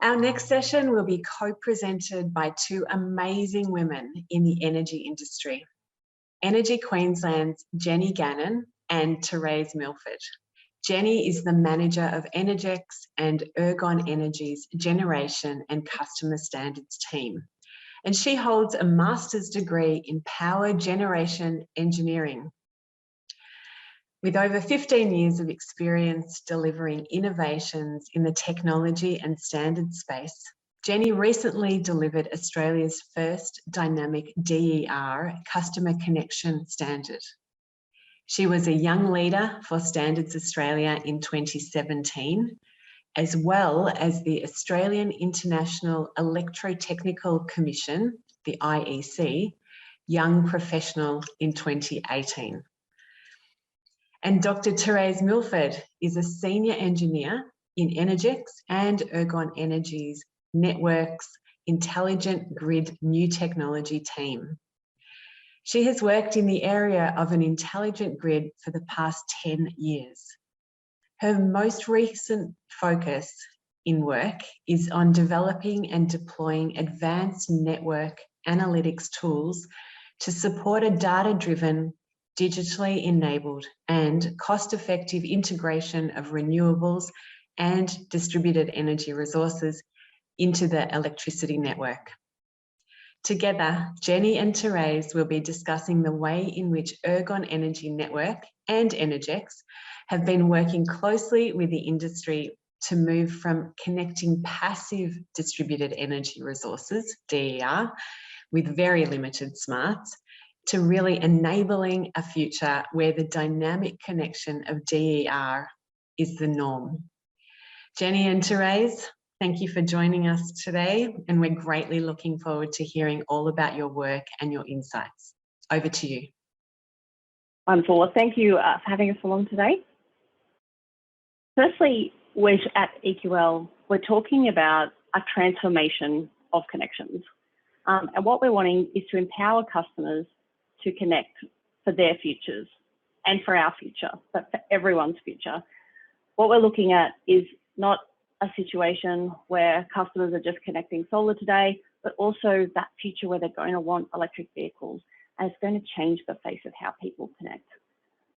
Our next session will be co-presented by two amazing women in the energy industry, Energy Queensland's Jenny Gannon and Terese Milford. Jenny is the manager of Energex and Ergon Energy's generation and customer standards team, and she holds a master's degree in power generation engineering. With over 15 years of experience delivering innovations in the technology and standards space, Jenny recently delivered Australia's first dynamic DER customer connection standard. She was a young leader for Standards Australia in 2017, as well as the Australian International Electrotechnical Commission, the IEC, Young Professional in 2018. And Dr. Terese Milford is a senior engineer in Energex and Ergon Energy's Networks Intelligent Grid New Technology team. She has worked in the area of an intelligent grid for the past 10 years. Her most recent focus in work is on developing and deploying advanced network analytics tools to support a data-driven, digitally enabled and cost-effective integration of renewables and distributed energy resources into the electricity network. Together, Jenny and Terese will be discussing the way in which Ergon Energy Network and Energex have been working closely with the industry to move from connecting passive distributed energy resources, DER, with very limited smarts, to really enabling a future where the dynamic connection of DER is the norm. Jenny and Terese, thank you for joining us today, and we're greatly looking forward to hearing all about your work and your insights. Over to you. Wonderful. Well, thank you for having us along today. Firstly, at EQL, we're talking about a transformation of connections. And what we're wanting is to empower customers to connect for their futures and for our future, but for everyone's future. What we're looking at is not a situation where customers are just connecting solar today, but also that future where they're going to want electric vehicles, and it's going to change the face of how people connect.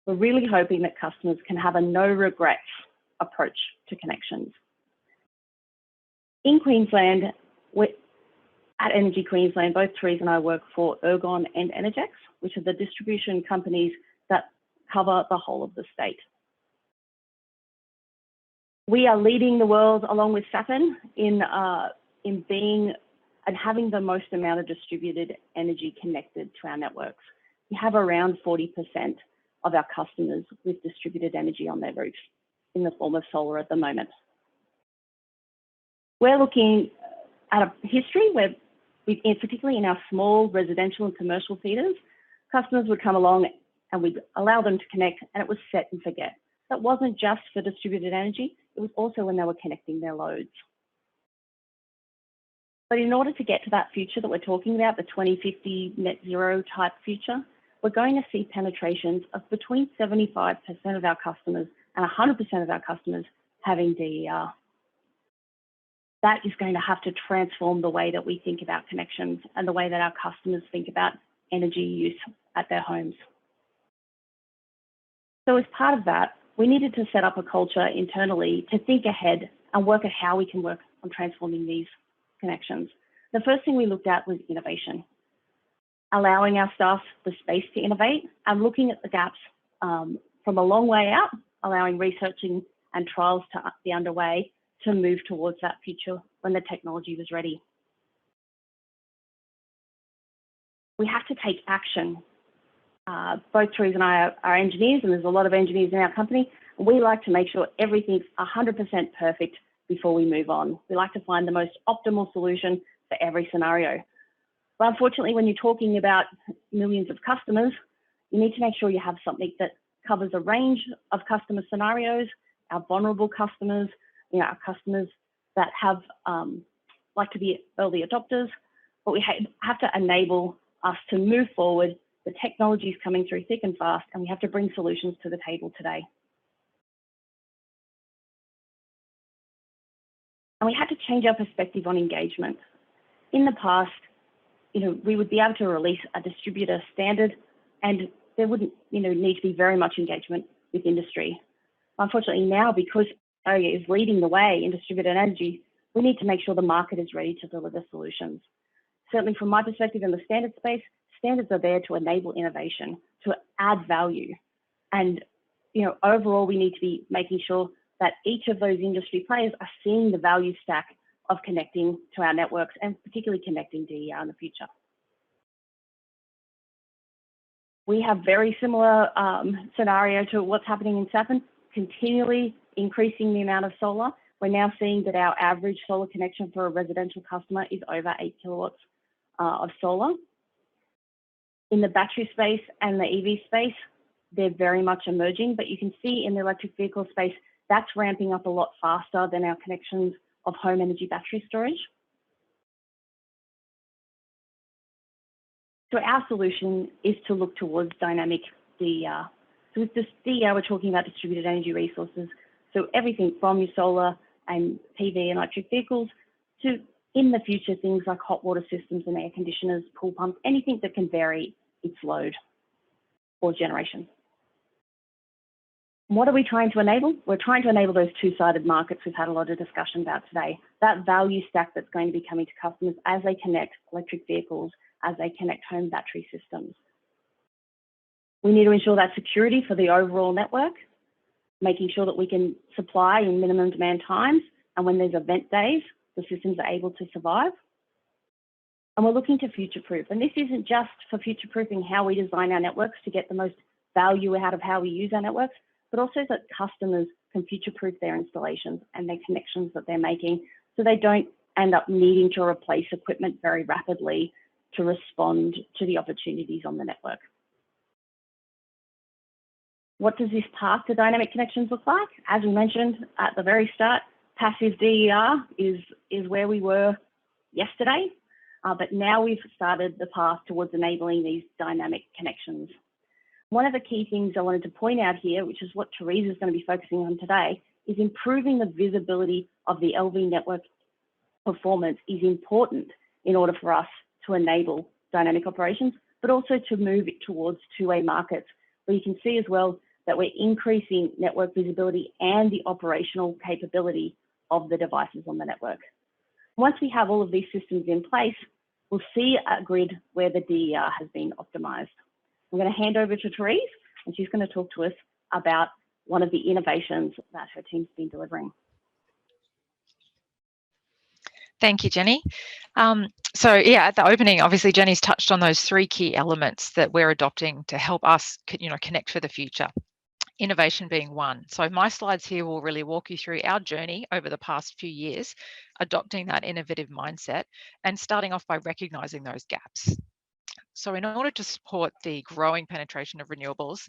We're really hoping that customers can have a no regrets approach to connections. In Queensland, at Energy Queensland, both Terese and I work for Ergon and Energex, which are the distribution companies that cover the whole of the state. We are leading the world along with Saturn in being and having the most amount of distributed energy connected to our networks. We have around 40% of our customers with distributed energy on their roofs in the form of solar at the moment. We're looking at a history where, particularly in our small residential and commercial feeders, customers would come along and we'd allow them to connect, and it was set and forget. That wasn't just for distributed energy, it was also when they were connecting their loads. But in order to get to that future that we're talking about, the 2050 net zero type future, we're going to see penetrations of between 75% of our customers and 100% of our customers having DER. That is going to have to transform the way that we think about connections and the way that our customers think about energy use at their homes. So as part of that, we needed to set up a culture internally to think ahead and work at how we can work on transforming these connections. The first thing we looked at was innovation, allowing our staff the space to innovate and looking at the gaps from a long way out, allowing researching and trials to be underway to move towards that future when the technology was ready. We have to take action. Both Terese and I are engineers, and there's a lot of engineers in our company, and we like to make sure everything's 100% perfect before we move on. We like to find the most optimal solution for every scenario. But unfortunately, when you're talking about millions of customers, you need to make sure you have something that covers a range of customer scenarios, our vulnerable customers, our customers that have like to be early adopters, but we have to enable us to move forward. The technology is coming through thick and fast, and we have to bring solutions to the table today. And we had to change our perspective on engagement. In the past, we would be able to release a distributor standard and there wouldn't, need to be very much engagement with industry. Unfortunately now, because Australia is leading the way in distributed energy, we need to make sure the market is ready to deliver solutions. Certainly from my perspective in the standard space, standards are there to enable innovation, to add value. And, overall, we need to be making sure that each of those industry players are seeing the value stack of connecting to our networks and particularly connecting DER in the future. We have very similar scenario to what's happening in Saffron, continually increasing the amount of solar. We're now seeing that our average solar connection for a residential customer is over 8 kilowatts of solar. In the battery space and the EV space, they're very much emerging, but you can see in the electric vehicle space, that's ramping up a lot faster than our connections of home energy battery storage. So our solution is to look towards dynamic DER. So with this DER, we're talking about distributed energy resources. So everything from your solar and PV and electric vehicles to, in the future, things like hot water systems and air conditioners, pool pumps, anything that can vary its load or generation. What are we trying to enable? We're trying to enable those two-sided markets we've had a lot of discussion about today. That value stack that's going to be coming to customers as they connect electric vehicles, as they connect home battery systems. We need to ensure that security for the overall network, making sure that we can supply in minimum demand times, and when there's event days, the systems are able to survive. And we're looking to future-proof. And this isn't just for future-proofing how we design our networks to get the most value out of how we use our networks, but also that customers can future-proof their installations and their connections that they're making so they don't end up needing to replace equipment very rapidly to respond to the opportunities on the network. What does this path to dynamic connections look like? As we mentioned at the very start, passive DER is where we were yesterday, but now we've started the path towards enabling these dynamic connections. One of the key things I wanted to point out here, which is what Terese is going to be focusing on today, is improving the visibility of the LV network performance is important in order for us to enable dynamic operations, but also to move it towards two-way markets, where you can see as well that we're increasing network visibility and the operational capability of the devices on the network. Once we have all of these systems in place, we'll see a grid where the DER has been optimized. I'm going to hand over to Terese, and she's going to talk to us about one of the innovations that her team's been delivering. Thank you, Jenny. So yeah, at the opening, obviously Jenny's touched on those three key elements that we're adopting to help us, connect for the future. Innovation being one. So my slides here will really walk you through our journey over the past few years, adopting that innovative mindset and starting off by recognizing those gaps. So in order to support the growing penetration of renewables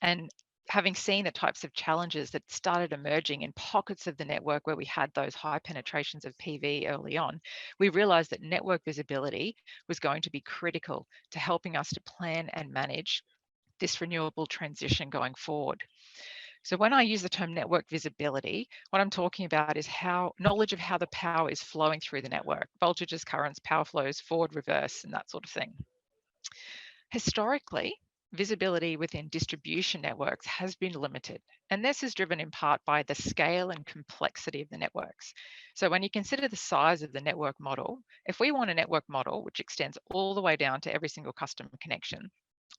and having seen the types of challenges that started emerging in pockets of the network where we had those high penetrations of PV early on, we realized that network visibility was going to be critical to helping us to plan and manage this renewable transition going forward. So when I use the term network visibility, what I'm talking about is knowledge of how the power is flowing through the network, voltages, currents, power flows, forward, reverse, and that sort of thing. Historically, visibility within distribution networks has been limited, and this is driven in part by the scale and complexity of the networks. So when you consider the size of the network model, if we want a network model which extends all the way down to every single customer connection,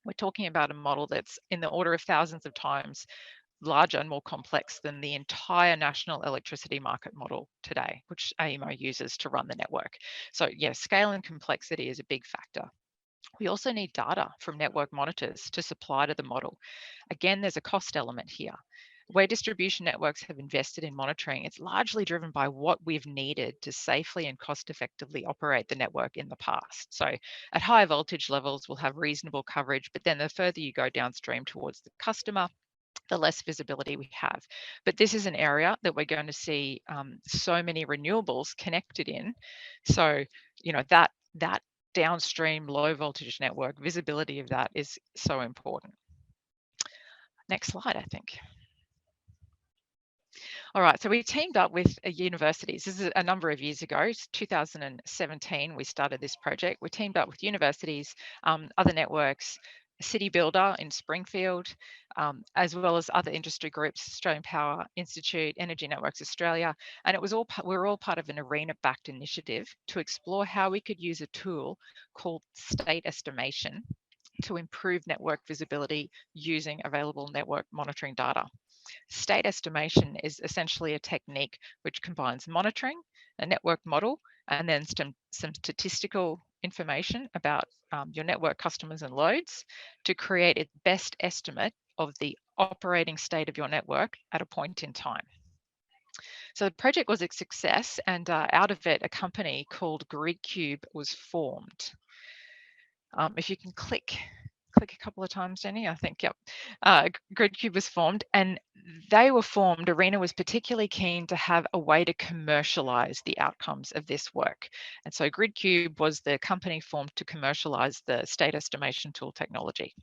we're talking about a model that's in the order of thousands of times larger and more complex than the entire national electricity market model today, which AEMO uses to run the network. So yeah, scale and complexity is a big factor. We also need data from network monitors to supply to the model. Again, there's a cost element here. Where distribution networks have invested in monitoring, it's largely driven by what we've needed to safely and cost effectively operate the network in the past. So at higher voltage levels, we'll have reasonable coverage, but then the further you go downstream towards the customer, the less visibility we have. But this is an area that we're going to see so many renewables connected in. So, that downstream low voltage network, visibility of that is so important. Next slide, I think. All right, so we teamed up with universities. This is a number of years ago, 2017, we started this project. We teamed up with universities, other networks, City Builder in Springfield, as well as other industry groups, Australian Power Institute, Energy Networks Australia, and it was all we were all part of an arena-backed initiative to explore how we could use a tool called state estimation to improve network visibility using available network monitoring data. State estimation is essentially a technique which combines monitoring, a network model, and then some statistical information about your network customers and loads to create a best estimate of the operating state of your network at a point in time. So the project was a success, and out of it, a company called GridCube was formed. If you can click a couple of times, Jenny, I think, yep. GridCube was formed, and they were formed. Arena was particularly keen to have a way to commercialize the outcomes of this work. And so GridCube was the company formed to commercialize the state estimation tool technology.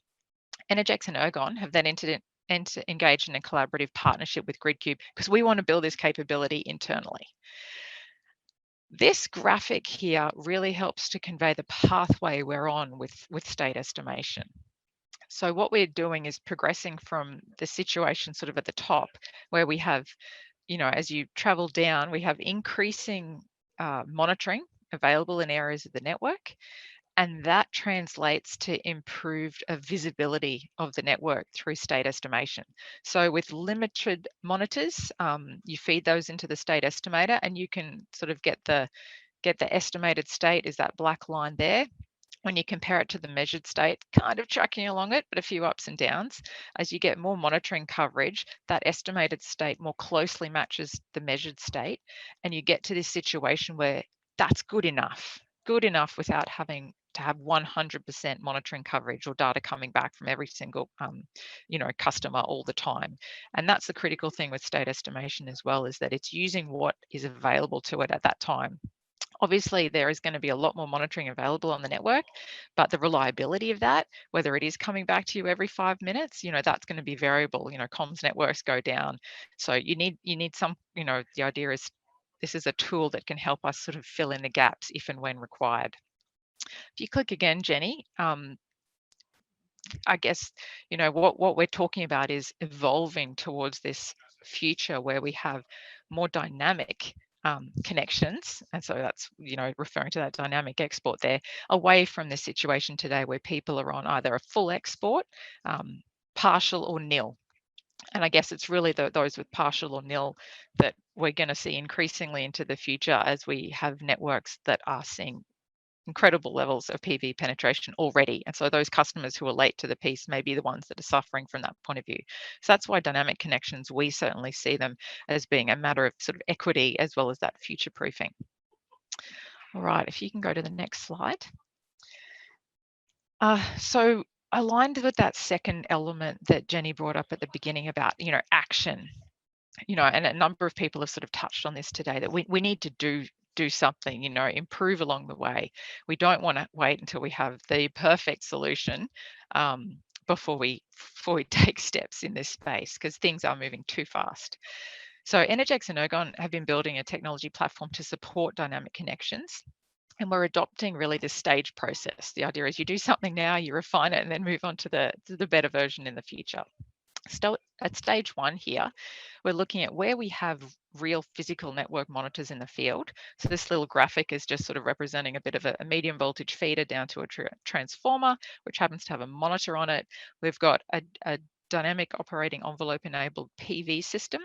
Energex and Ergon have then engaged in a collaborative partnership with GridCube because we want to build this capability internally. This graphic here really helps to convey the pathway we're on with state estimation. So what we're doing is progressing from the situation sort of at the top where we have, as you travel down, we have increasing monitoring available in areas of the network. And that translates to improved visibility of the network through state estimation. So with limited monitors, you feed those into the state estimator and you can sort of get the estimated state is that black line there. When you compare it to the measured state, kind of tracking along it, but a few ups and downs. As you get more monitoring coverage, that estimated state more closely matches the measured state. And you get to this situation where that's good enough without having to have 100% monitoring coverage or data coming back from every single customer all the time. And that's the critical thing with state estimation as well, is that it's using what is available to it at that time. Obviously, there is going to be a lot more monitoring available on the network, but the reliability of that, whether it is coming back to you every 5 minutes, that's going to be variable. Comms networks go down. So you need some, the idea is this is a tool that can help us sort of fill in the gaps if and when required. If you click again, Jenny, I guess, what we're talking about is evolving towards this future where we have more dynamic connections. And so that's, referring to that dynamic export there, away from the situation today where people are on either a full export, partial or nil. And I guess it's really those with partial or nil that we're going to see increasingly into the future as we have networks that are seeing incredible levels of PV penetration already. And so those customers who are late to the piece may be the ones that are suffering from that point of view. So that's why dynamic connections, we certainly see them as being a matter of sort of equity as well as that future proofing. All right, if you can go to the next slide. So aligned with that second element that Jenny brought up at the beginning about, action, and a number of people have sort of touched on this today, that we need to do something, improve along the way. We don't want to wait until we have the perfect solution before we take steps in this space, because things are moving too fast. So Energex and Ergon have been building a technology platform to support dynamic connections. And we're adopting really this stage process. The idea is you do something now, you refine it, and then move on to the better version in the future. So at stage one here, we're looking at where we have real physical network monitors in the field. So this little graphic is just sort of representing a bit of a medium voltage feeder down to a transformer, which happens to have a monitor on it. We've got a dynamic operating envelope enabled PV system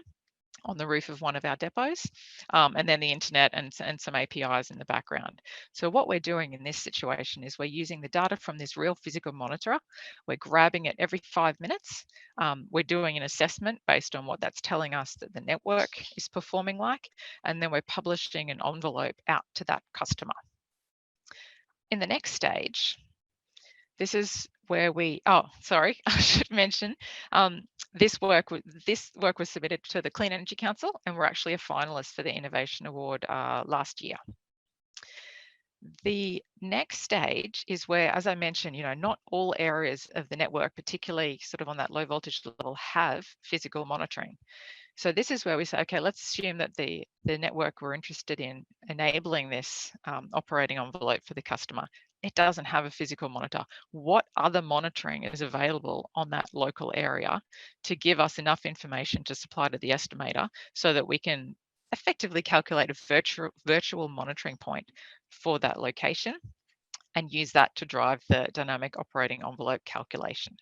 on the roof of one of our depots, and then the internet and some APIs in the background. So what we're doing in this situation is we're using the data from this real physical monitor. We're grabbing it every 5 minutes. We're doing an assessment based on what that's telling us that the network is performing like, and then we're publishing an envelope out to that customer. In the next stage, this is where I should mention, this work was submitted to the Clean Energy Council, and we're actually a finalist for the Innovation Award last year. The next stage is where, as I mentioned, not all areas of the network, particularly sort of on that low voltage level, have physical monitoring. So this is where we say, okay, let's assume that the network we're interested in enabling this operating envelope for the customer, it doesn't have a physical monitor. What other monitoring is available on that local area to give us enough information to supply to the estimator so that we can effectively calculate a virtual monitoring point for that location and use that to drive the dynamic operating envelope calculation.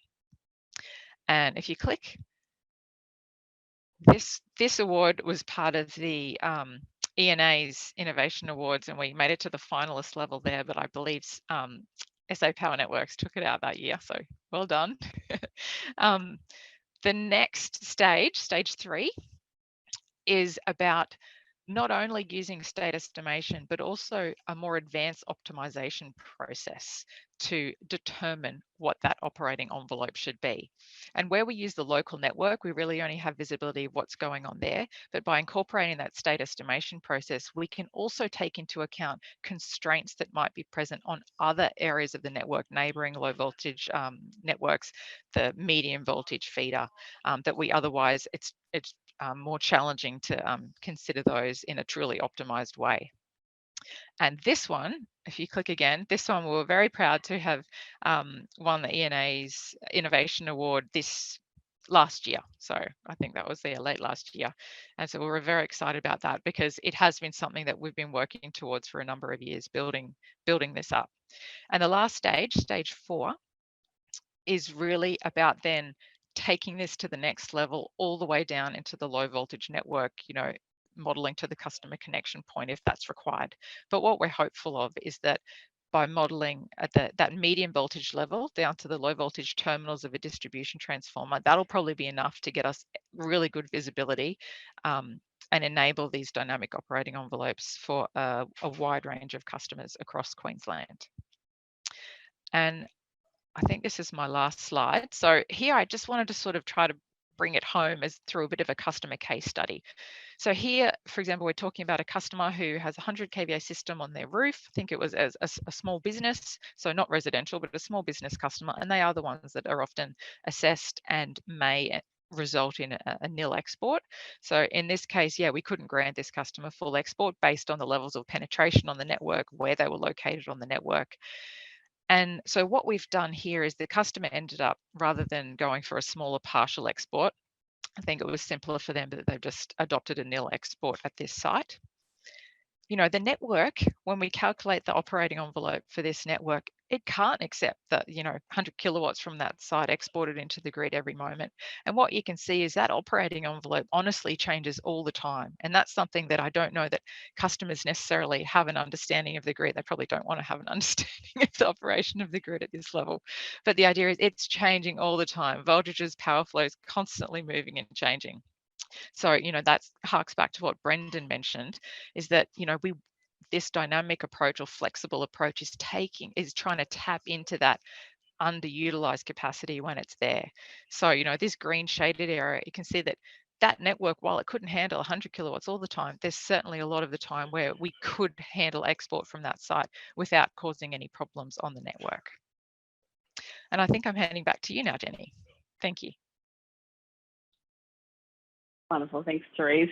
And if you click, this award was part of the ENA's Innovation Awards, and we made it to the finalist level there, but I believe SA Power Networks took it out that year, so well done. The next stage, stage 3, is about not only using state estimation, but also a more advanced optimization process to determine what that operating envelope should be. And where we use the local network, we really only have visibility of what's going on there. But by incorporating that state estimation process, we can also take into account constraints that might be present on other areas of the network, neighboring low voltage networks, the medium voltage feeder, that we otherwise, it's more challenging to consider those in a truly optimized way. And this one, if you click again, this one we were very proud to have won the ENA's Innovation Award this last year. So I think that was there late last year. And so we were very excited about that because it has been something that we've been working towards for a number of years, building this up. And the last stage, stage 4, is really about then taking this to the next level, all the way down into the low voltage network, modeling to the customer connection point if that's required. But what we're hopeful of is that by modeling at that medium voltage level down to the low voltage terminals of a distribution transformer, that'll probably be enough to get us really good visibility and enable these dynamic operating envelopes for a wide range of customers across Queensland. And I think this is my last slide. So here I just wanted to sort of try to bring it home as through a bit of a customer case study. So here, for example, we're talking about a customer who has a 100 kVA system on their roof. I think it was as a small business, so not residential, but a small business customer. And they are the ones that are often assessed and may result in a nil export. So in this case, yeah, we couldn't grant this customer full export based on the levels of penetration on the network, where they were located on the network. And so what we've done here is the customer ended up, rather than going for a smaller partial export, I think it was simpler for them that they've just adopted a nil export at this site. The network, when we calculate the operating envelope for this network, it can't accept that, 100 kilowatts from that site exported into the grid every moment. And what you can see is that operating envelope honestly changes all the time. And that's something that I don't know that customers necessarily have an understanding of the grid. They probably don't want to have an understanding of the operation of the grid at this level. But the idea is it's changing all the time. Voltages, power flows, constantly moving and changing. So, that harks back to what Brendan mentioned, is that, this dynamic approach or flexible approach is trying to tap into that underutilized capacity when it's there. So, this green shaded area, you can see that network, while it couldn't handle 100 kilowatts all the time, there's certainly a lot of the time where we could handle export from that site without causing any problems on the network. And I think I'm handing back to you now, Jenny. Thank you. Wonderful, thanks, Terese.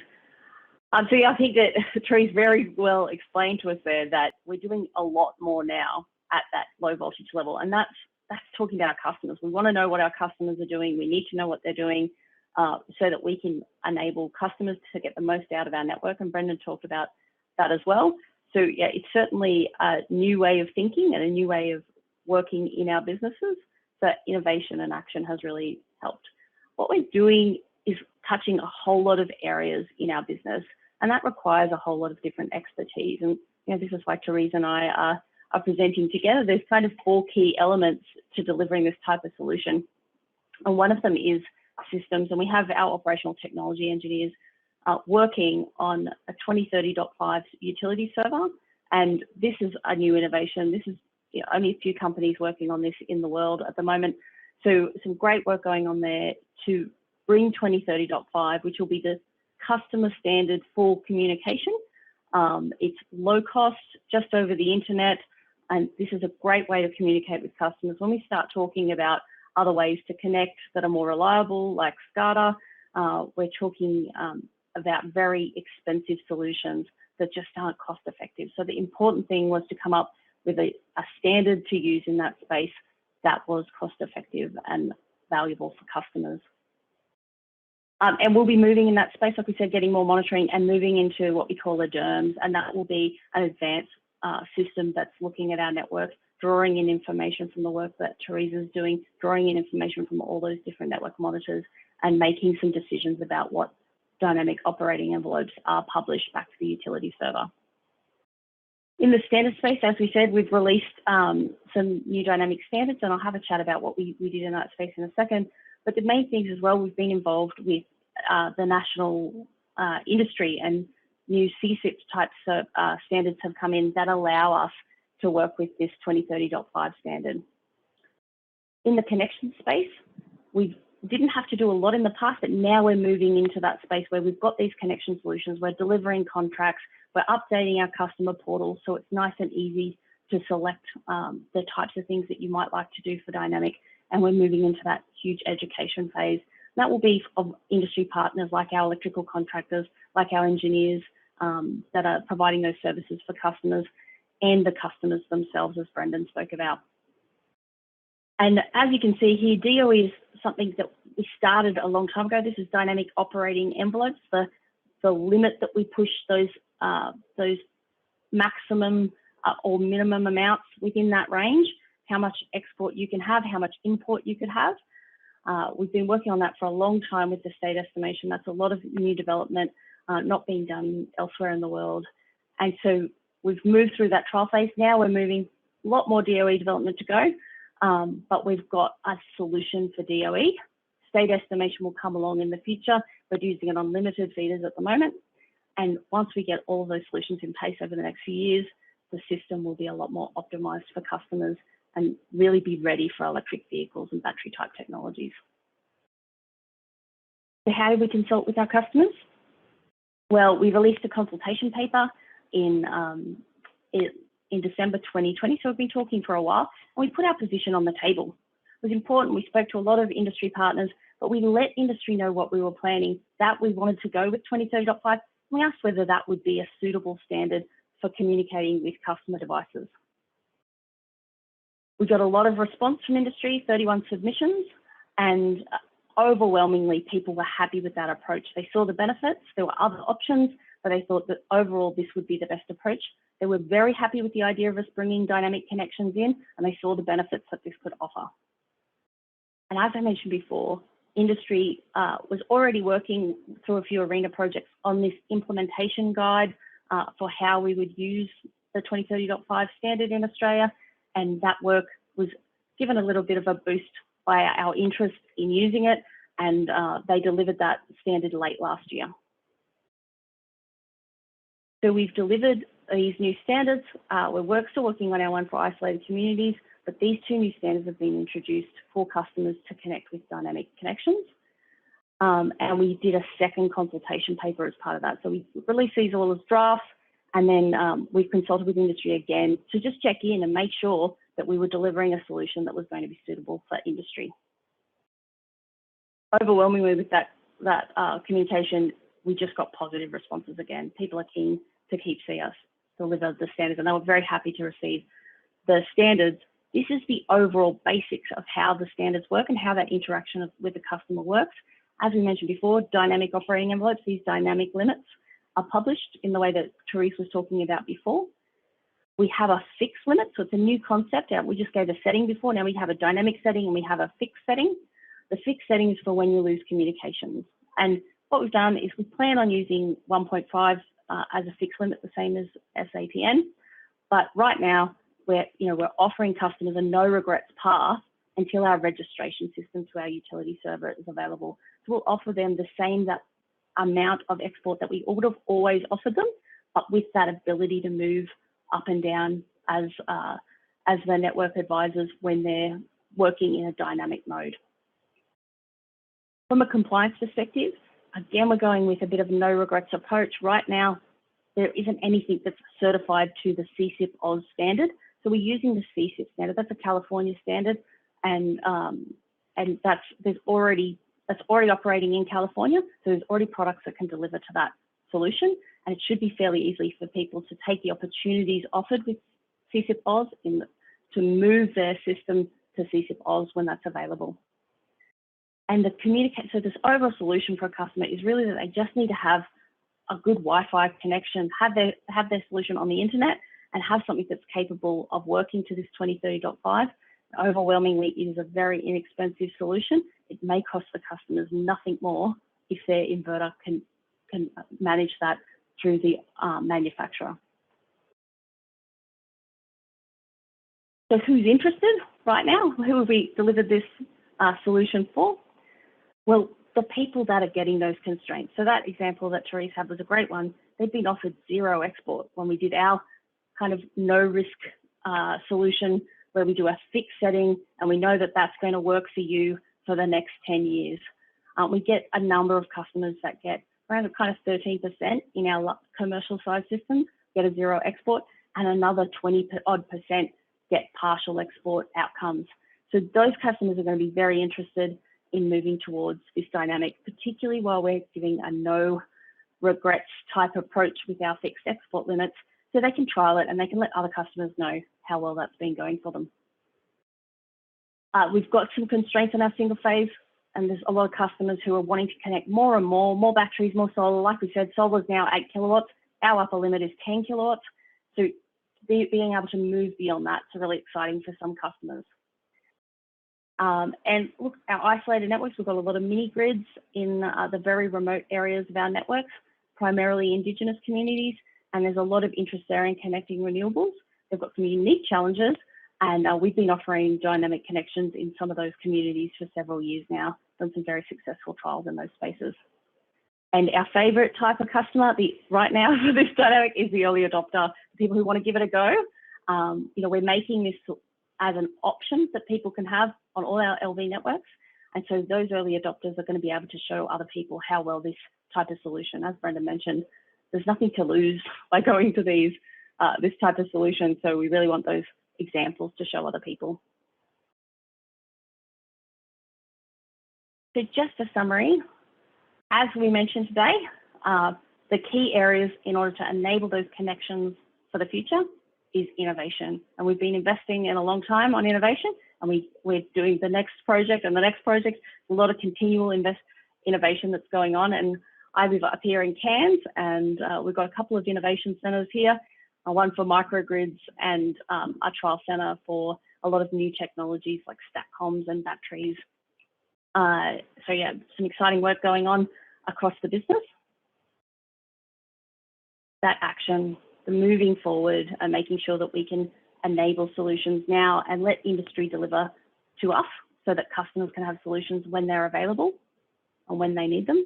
So yeah, I think that Terese very well explained to us there that we're doing a lot more now at that low voltage level, and that's talking to our customers. We want to know what our customers are doing. We need to know what they're doing so that we can enable customers to get the most out of our network. And Brendan talked about that as well. So yeah, it's certainly a new way of thinking and a new way of working in our businesses. So innovation and action has really helped. What we're doing is touching a whole lot of areas in our business, and that requires a whole lot of different expertise. And this is why Terese and I are presenting together. There's kind of 4 key elements to delivering this type of solution, and one of them is systems. And we have our operational technology engineers working on a 2030.5 utility server, and this is a new innovation. This is only a few companies working on this in the world at the moment. So some great work going on there to bring 2030.5, which will be the customer standard for communication. It's low cost, just over the internet, and this is a great way to communicate with customers. When we start talking about other ways to connect that are more reliable, like SCADA, we're talking about very expensive solutions that just aren't cost effective. So the important thing was to come up with a standard to use in that space that was cost effective and valuable for customers. And we'll be moving in that space, like we said, getting more monitoring and moving into what we call the DERMS, and that will be an advanced system that's looking at our network, drawing in information from the work that Terese is doing, drawing in information from all those different network monitors, and making some decisions about what dynamic operating envelopes are published back to the utility server. In the standard space, as we said, we've released some new dynamic standards, and I'll have a chat about what we did in that space in a second. But the main things as well, we've been involved with the national industry, and new CSIP type standards have come in that allow us to work with this 2030.5 standard. In the connection space, we didn't have to do a lot in the past, but now we're moving into that space where we've got these connection solutions, we're delivering contracts, we're updating our customer portal, so it's nice and easy to select the types of things that you might like to do for dynamic, and we're moving into that huge education phase. That will be of industry partners like our electrical contractors, like our engineers that are providing those services for customers, and the customers themselves, as Brendan spoke about. And as you can see here, DOE is something that we started a long time ago. This is dynamic operating envelopes, the limit that we push those maximum or minimum amounts within that range, how much export you can have, how much import you could have. We've been working on that for a long time with the state estimation. That's a lot of new development not being done elsewhere in the world. And so we've moved through that trial phase. Now we're moving a lot more DOE development to go, but we've got a solution for DOE. State estimation will come along in the future. We're using it on limited feeders at the moment. And once we get all of those solutions in place over the next few years, the system will be a lot more optimized for customers and really be ready for electric vehicles and battery type technologies. So how do we consult with our customers? Well, we released a consultation paper in December 2020, so we've been talking for a while, and we put our position on the table. It was important. We spoke to a lot of industry partners, but we let industry know what we were planning, that we wanted to go with 2030.5. We asked whether that would be a suitable standard for communicating with customer devices. We got a lot of response from industry, 31 submissions, and overwhelmingly people were happy with that approach. They saw the benefits, there were other options, but they thought that overall this would be the best approach. They were very happy with the idea of us bringing dynamic connections in, and they saw the benefits that this could offer. And as I mentioned before, industry was already working through a few ARENA projects on this implementation guide for how we would use the 2030.5 standard in Australia. And that work was given a little bit of a boost by our interest in using it, and they delivered that standard late last year. So we've delivered these new standards. We're still working on our one for isolated communities, but these two new standards have been introduced for customers to connect with dynamic connections. And we did a second consultation paper as part of that. So we released these all as drafts, and then we've consulted with industry again to just check in and make sure that we were delivering a solution that was going to be suitable for industry. Overwhelmingly with that communication, we just got positive responses again. People are keen to keep seeing us deliver the standards, and they were very happy to receive the standards. This is the overall basics of how the standards work and how that interaction with the customer works. As we mentioned before, dynamic operating envelopes, these dynamic limits are published in the way that Terese was talking about before. We have a fixed limit, so it's a new concept. We just gave a setting before. Now we have a dynamic setting and we have a fixed setting. The fixed setting is for when you lose communications. And what we've done is we plan on using 1.5 as a fixed limit, the same as SAPN. But right now, we're offering customers a no regrets path until our registration system to our utility server is available. So we'll offer them the same amount of export that we would have always offered them, but with that ability to move up and down as the network advisors when they're working in a dynamic mode. From a compliance perspective, again, we're going with a bit of a no regrets approach. Right now, there isn't anything that's certified to the CSIP Oz standard. So we're using the CSIP standard. That's a California standard, and there's already that's already operating in California. So there's already products that can deliver to that solution, and it should be fairly easy for people to take the opportunities offered with CSIP Oz to move their system to CSIP Oz when that's available. And so this overall solution for a customer is really that they just need to have a good Wi-Fi connection, have their solution on the internet, and have something that's capable of working to this 2030.5. Overwhelmingly, it is a very inexpensive solution. It may cost the customers nothing more if their inverter can manage that through the manufacturer. So who's interested right now? Who have we delivered this solution for? Well, the people that are getting those constraints. So that example that Terese had was a great one. They've been offered zero export when we did our kind of no risk solution where we do a fixed setting and we know that that's going to work for you for the next 10 years. We get a number of customers that get around kind of 13% in our commercial size system, get a zero export, and another 20% get partial export outcomes. So those customers are going to be very interested in moving towards this dynamic, particularly while we're giving a no regrets type approach with our fixed export limits, so they can trial it and they can let other customers know how well that's been going for them. We've got some constraints on our single phase, and there's a lot of customers who are wanting to connect more and more batteries, more solar. Like we said, solar is now 8 kilowatts. Our upper limit is 10 kilowatts. So being able to move beyond that is really exciting for some customers. And look, our isolated networks, we've got a lot of mini grids in the very remote areas of our networks, primarily Indigenous communities, and there's a lot of interest there in connecting renewables. They've got some unique challenges, and we've been offering dynamic connections in some of those communities for several years now, done some very successful trials in those spaces. And our favorite type of customer right now for this dynamic is the early adopter, people who want to give it a go. You know, we're making this as an option that people can have on all our LV networks. And so those early adopters are going to be able to show other people how well this type of solution, as Brenda mentioned, there's nothing to lose by going to this type of solution. So we really want those examples to show other people. So just a summary, as we mentioned today, the key areas in order to enable those connections for the future is innovation. And we've been investing in a long time on innovation, and we're doing the next project and the next project, a lot of continual innovation that's going on. And I live up here in Cairns, and we've got a couple of innovation centres here, one for microgrids and a trial centre for a lot of new technologies like StatComs and batteries. So yeah, some exciting work going on across the business. That action, the moving forward and making sure that we can enable solutions now and let industry deliver to us so that customers can have solutions when they're available and when they need them.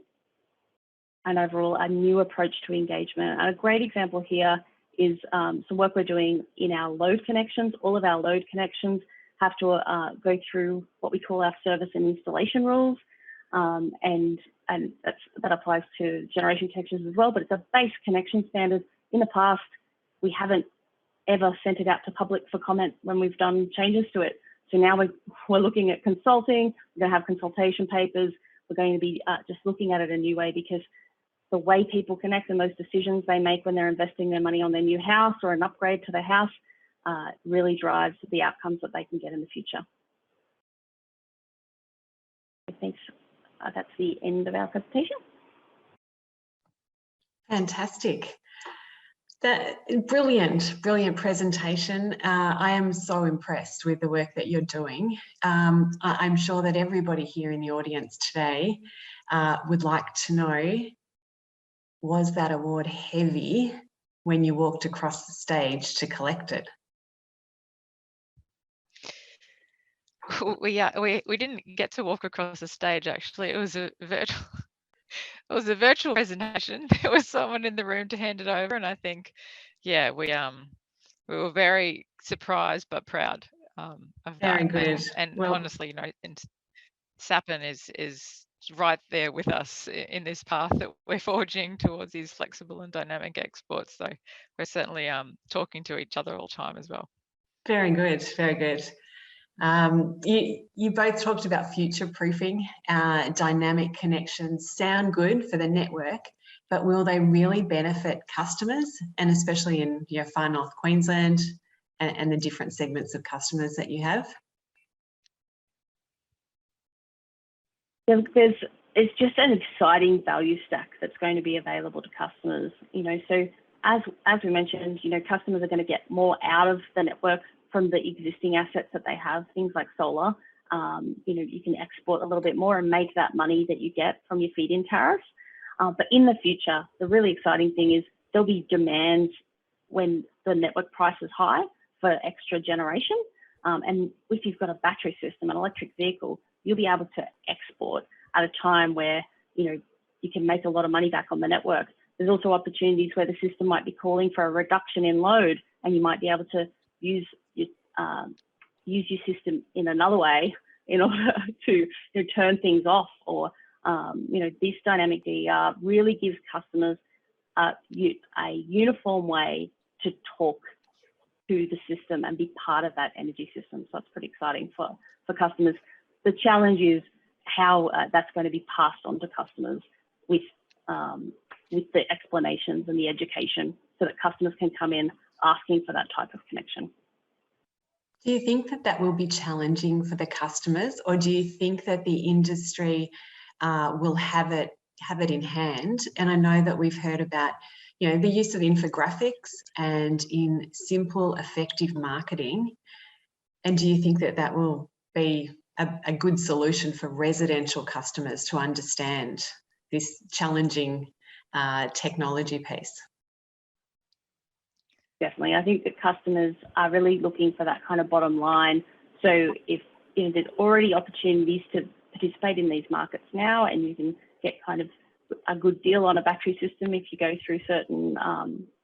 And overall, a new approach to engagement. And a great example here is some work we're doing in our load connections. All of our load connections have to go through what we call our service and installation rules. And that applies to generation connections as well, but it's a base connection standard. In the past, we haven't ever sent it out to public for comment when we've done changes to it. So now we're looking at consulting, we're going to have consultation papers, we're going to be just looking at it a new way, because the way people connect and those decisions they make when they're investing their money on their new house or an upgrade to their house really drives the outcomes that they can get in the future. I think that's the end of our presentation. Fantastic. Brilliant presentation. I am so impressed with the work that you're doing. I'm sure that everybody here in the audience today would like to know, was that award heavy when you walked across the stage to collect it? We didn't get to walk across the stage, actually. It was a virtual it was a virtual presentation. There was someone in the room to hand it over, and I think, yeah, we were very surprised but proud of Very that. good. And well, honestly, you know, and Sapin is right there with us in this path that we're forging towards these flexible and dynamic exports. So we're certainly talking to each other all the time as well. very good, very good. You both talked about future-proofing. Dynamic connections sound good for the network, but will they really benefit customers, and especially in far north Queensland and the different segments of customers that you have? It's just an exciting value stack that's going to be available to customers. So as we mentioned, customers are going to get more out of the network from the existing assets that they have, things like solar. You can export a little bit more and make that money that you get from your feed-in tariffs. But in the future, the really exciting thing is there'll be demands when the network price is high for extra generation. And if you've got a battery system, an electric vehicle, you'll be able to export at a time where you can make a lot of money back on the network. There's also opportunities where the system might be calling for a reduction in load, and you might be able to use your system in another way in order to turn things off. Or this dynamic DER really gives customers a uniform way to talk to the system and be part of that energy system. So it's pretty exciting for customers. The challenge is how that's going to be passed on to customers with the explanations and the education, so that customers can come in asking for that type of connection. Do you think that will be challenging for the customers, or do you think that the industry will have it in hand? And I know that we've heard about the use of infographics and in simple, effective marketing. And do you think that will be a good solution for residential customers to understand this challenging technology piece? Definitely. I think that customers are really looking for that kind of bottom line. So if there's already opportunities to participate in these markets now, and you can get kind of a good deal on a battery system if you go through certain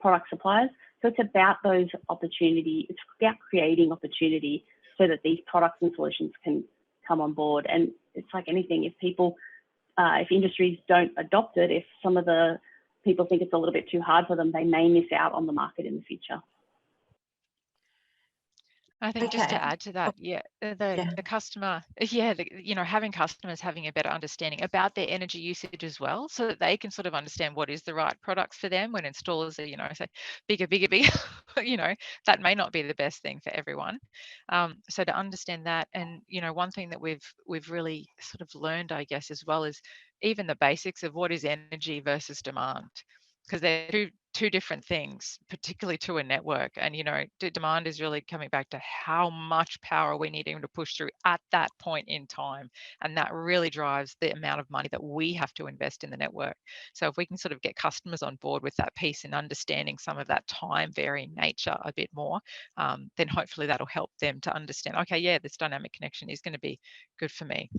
product suppliers. So it's about those opportunities. It's about creating opportunity so that these products and solutions can come on board. And it's like anything, if industries don't adopt it, if some of the people think it's a little bit too hard for them, they may miss out on the market in the future. I think just to add to that, the customer, having customers having a better understanding about their energy usage as well, so that they can sort of understand what is the right products for them when installers are, say bigger, that may not be the best thing for everyone. So to understand that, and one thing that we've really sort of learned, I guess, as well, is even the basics of what is energy versus demand, because they're two different things, particularly to a network. And demand is really coming back to how much power we need to push through at that point in time, and that really drives the amount of money that we have to invest in the network. So if we can sort of get customers on board with that piece and understanding some of that time varying nature a bit more, then hopefully that'll help them to understand, okay, yeah, this dynamic connection is going to be good for me.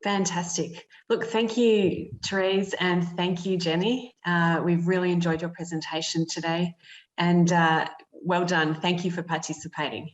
Fantastic. Look, thank you, Terese, and thank you, Jenny. We've really enjoyed your presentation today, and well done. Thank you for participating.